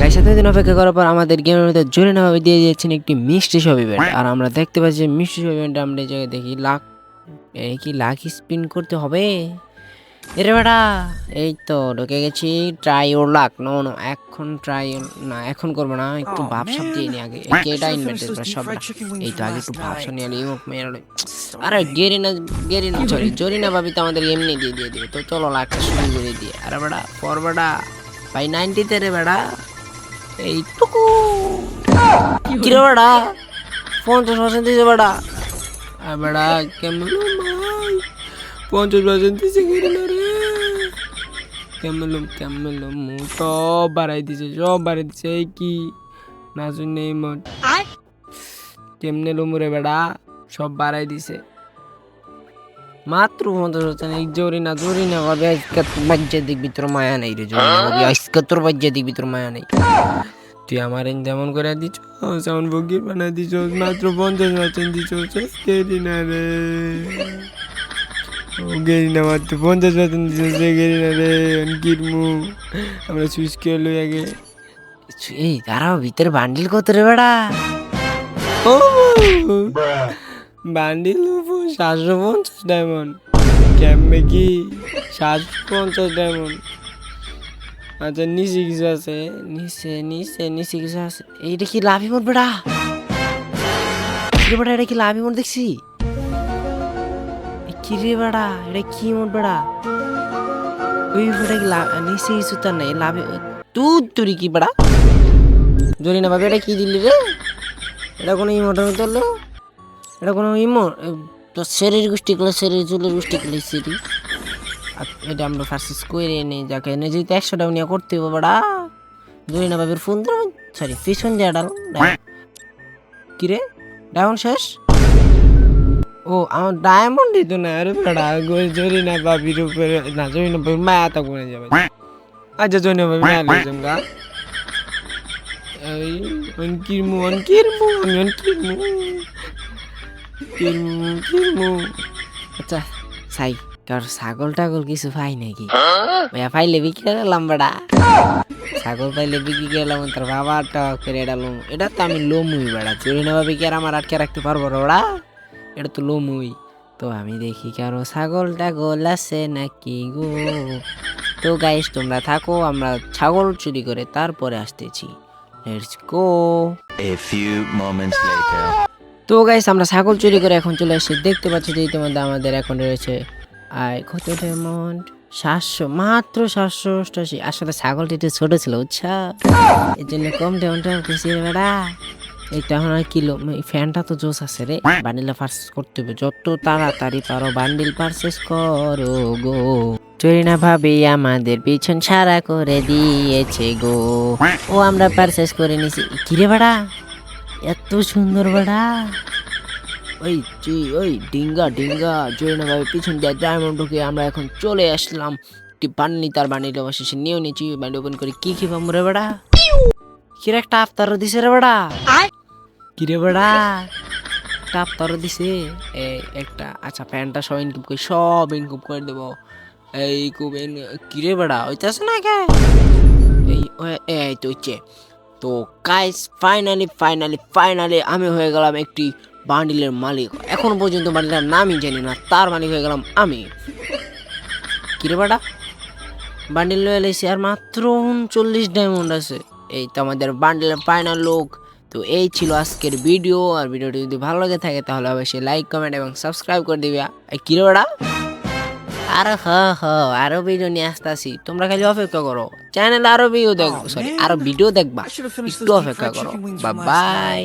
Guys এতদিন অপেক্ষা করার পর আমাদের গেমের মধ্যে জরিনা ভাবে দিয়ে দিয়েছেন একটি মিষ্টি সব ইভেন্ট। আর আমরা দেখতে পাচ্ছি যে মিষ্টি সব ইভেন্ট আমরা এই জায়গায় দেখি লাখ স্পিন করতে হবে। এরে বেটা এই তো ঢুকে গেছি। ট্রাই ওর লাক। নো নো এখন এখন করবো না, একটু ভাবসাব দিয়ে নি আগে। এটা ইনভেন্টের সব এই তো আগে একটু ভাবসাব নিয়ে ইমোট মেরে। আরে সরি জরিনা ভাবি তো আমাদের এমনি দিয়ে দিবে। তো চলো লাখটা শুরু করে দিয়ে। আরে বেটা পর বেটা ভাই 90 রে বেটা এইটুকু কিরে বেটা 50% দিছে বেটা। আর বেটা কেমন ভাই 50% দিছে কিরে না রে। কেমন সব বাড়াই দিছে এই কি না শুনে মত কেমনে লুমুরে বেটা সব বাড়াই দিছে মাত্র 50%। জরিনা ভাবে আজকে বাজ্যা দেখবি তোর মায়া নেই রে। জরিনা ভাবে আজকে তোর বাজ্যা দেখবি তোর মায়া নেই। তুই আমার যেমন করে দিছ যেমন বগির বানাই দিছ মাত্র 50% দিছ গেরিনা রে। গেরিনা মাত্র 50% দিছ গেরিনা রে। কিরমু আমরা সুইচ করে লই আগে। এই দাঁড়াও ভিতরে বান্ডিল কত রে বেড়া। ও বান্ডিল 750 ডায়মন্ড কেমনে কি 750 ডায়মন্ড। আচ্ছা নিচে কিছু আছে নিচে কিছু আছে। এইটা কি লাভি মোট বেড়া বেড়া এটা কি লাভি মোট দেখছি কি রে বেড়া এটা কি মোট বেড়া। ওই বেড়া কি নিচে কিছু তার নাই লাভি তুই কি বেড়া। জরিনা ভাবে এটা কি দিলি রে। এটা কোনো ইমোটের মতো হলো। এটা কোনো ইমো তো শরীর চুলের গোষ্ঠী গুলো সিরি। এটা আমরা ফার্সিস করে নেই যাকে এনে যেহেতু 100 টাকা নিয়ে করতে হবে বেড়া। জরিনা ভাবির ফোন সরি পিছন দিয়ে ডাল কিরে ডায়মন্ড শেষ। ও আমার ডায়মন্ডই তো না আরে বেড়া জরিনা ভাবির উপরে না জরিনা ভাবির মায়া তা করে যাবে। আচ্ছা জরিনা ভাবি মায়া লই জঙ্গা এই অনকিরমু আচ্ছা সাই কার ছাগল টাগল কিছু পাই নাকি ভাইয়া পাইলে বিক্রি করলাম বেড়া। ছাগল পাইলে বিক্রি করলাম তার বাবাটা করে এটা লোম। এটা তো আমি লোমুই বেড়া। জরিনা ভাবি কি আর আমার আটকে রাখতে পারবো বেড়া। এটা তো লোমুই। তো আমি দেখি কারো ছাগল টাগল আছে নাকি গো। তো গাইস তোমরা থাকো আমরা ছাগল চুরি করে তারপরে আসতেছি। Let's go. A few moments later. তো গাইস আমরা ছাগল চুরি করে এখন চলে এসেছি। দেখতে পাচ্ছি যে ইতিমধ্যে আমাদের এখন রয়েছে কত ডায়মন্ড 700 মাত্র 788। আসলে ছাগলটি একটু ছোট ছিল বুঝছা এই জন্য কম ডায়মন্ড খুশি বেড়া। এটা এখন আর কিলো ফ্যানটা তো জোস আছে রে। বান্ডিলটা পারচেস করতে হবে যত তাড়াতাড়ি পারো বান্ডিল পারচেস করো গো। জরিনা ভাবি আমাদের পিছন ছাড়া করে দিয়েছে গো। ও আমরা পারচেস করে নিছি। কিরে বেড়া এত সুন্দর বেড়া। ওই ডিঙ্গা জরিনা ভাবে পিছন দিয়ে ডায়মন্ড ঢুকে আমরা এখন চলে আসলাম। একটি বান্নি তার বান্ডিটা অবশেষে নিয়েও নিচ্ছি। বান্ডি ওপেন করে কি পাবো রে বেড়া। কিরে একটা আফতারও দিছে রে বেড়া। কিরে বেড়া একটা আফতারও দিছে একটা। আচ্ছা প্যান্টটা সব ইনকুব করে দেবো। এই কিরে বেড়া ওইটাছে না কে এই তো হচ্ছে। তো গাইস ফাইনালি আমি হয়ে গেলাম একটি বান্ডিলের মালিক। এখন পর্যন্ত বান্ডিলের নামই জানি না, তার মালিক হয়ে গেলাম আমি। কিরে বেটা বান্ডিল লয়ে এলাইছি আর মাত্র 39 ডায়মন্ড আছে। এই তো আমাদের বান্ডিলের ফাইনাল লোক। তো এই ছিল আজকের ভিডিও। আর ভিডিওটি যদি ভালো লাগে থাকে তাহলে অবশ্যই লাইক কমেন্ট এবং সাবস্ক্রাইব করে দিবে। কিরে বেটা আরো ভিডিও নিয়ে আসতেছি, তোমরা খালি অপেক্ষা করো। চ্যানেল আরো ভিডিও দেখবো আরো ভিডিও দেখবা, একটু অপেক্ষা করো। বাই।